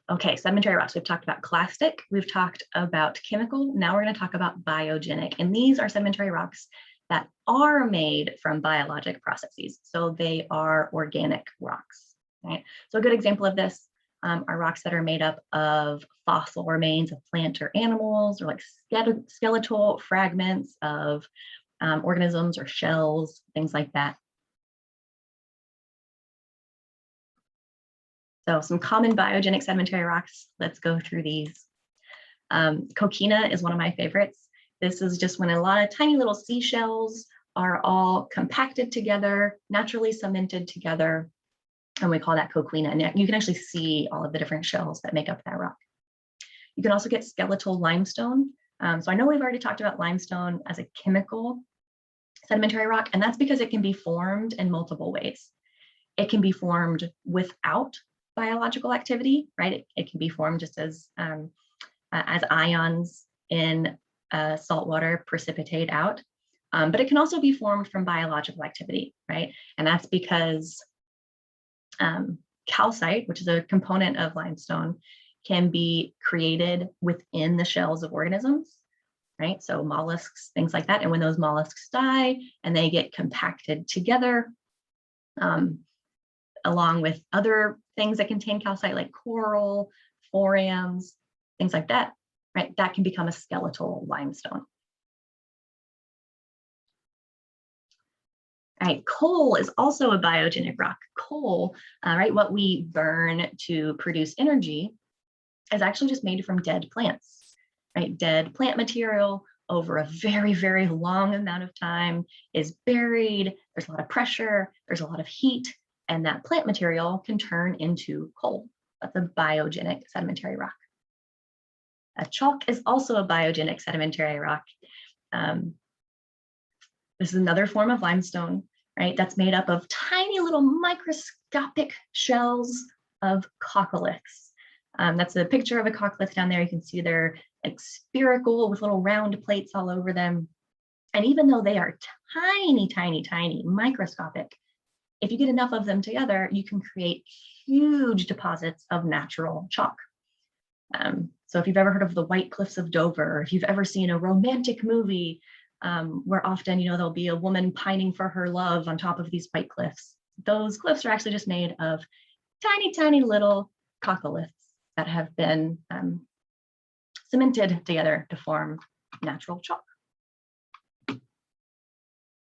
Okay, sedimentary rocks. We've talked about clastic, we've talked about chemical. Now we're going to talk about biogenic. And these are sedimentary rocks that are made from biologic processes. So they are organic rocks, right? So a good example of this are rocks that are made up of fossil remains of plant or animals, or like skeletal fragments of organisms or shells, things like that. So some common biogenic sedimentary rocks, let's go through these. Coquina is one of my favorites. This is just when a lot of tiny little seashells are all compacted together, naturally cemented together, and we call that coquina. And you can actually see all of the different shells that make up that rock. You can also get skeletal limestone. So I know we've already talked about limestone as a chemical sedimentary rock, and that's because it can be formed in multiple ways. It can be formed without biological activity, right? It can be formed just as ions in salt water precipitate out, but it can also be formed from biological activity, right? And that's because calcite, which is a component of limestone, can be created within the shells of organisms, right? So mollusks, things like that. And when those mollusks die and they get compacted together, along with other things that contain calcite like coral, forams, things like that, right? That can become a skeletal limestone. All right, coal is also a biogenic rock. Coal, right, what we burn to produce energy is actually just made from dead plants, right? Dead plant material over a very, very long amount of time is buried. There's a lot of pressure, there's a lot of heat, and that plant material can turn into coal. That's a biogenic sedimentary rock. Chalk is also a biogenic sedimentary rock. This is another form of limestone, right? That's made up of tiny little microscopic shells of coccoliths. That's a picture of a coccolith down there. You can see they're like spherical with little round plates all over them. And even though they are tiny, tiny, tiny, microscopic, if you get enough of them together, you can create huge deposits of natural chalk. So if you've ever heard of the White Cliffs of Dover, or if you've ever seen a romantic movie where often, there'll be a woman pining for her love on top of these white cliffs, those cliffs are actually just made of tiny, tiny little coccoliths that have been cemented together to form natural chalk.